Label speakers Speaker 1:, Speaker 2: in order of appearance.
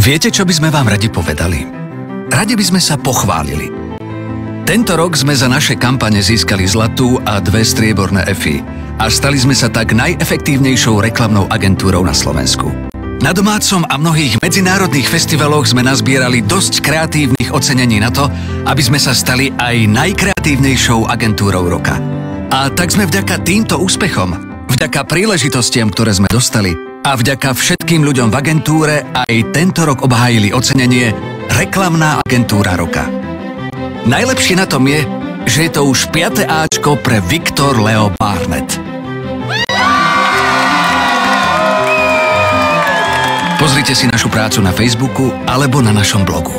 Speaker 1: Viete, čo by sme vám radi povedali? Radi by sme sa pochválili. Tento rok sme za naše kampane získali zlatú a 2 strieborné Effy a stali sme sa tak najefektívnejšou reklamnou agentúrou na Slovensku. Na domácom a mnohých medzinárodných festivaloch sme nazbierali dosť kreatívnych ocenení na to, aby sme sa stali aj najkreatívnejšou agentúrou roka. A tak sme vďaka týmto úspechom, vďaka príležitostiam, ktoré sme dostali a vďaka všetkým ľuďom v agentúre aj tento rok obhájili ocenenie Reklamná agentúra roka. Najlepšie na tom je, že je to už 5. Ačko pre Victor Leo Barnett. Pozrite si našu prácu na Facebooku alebo na našom blogu.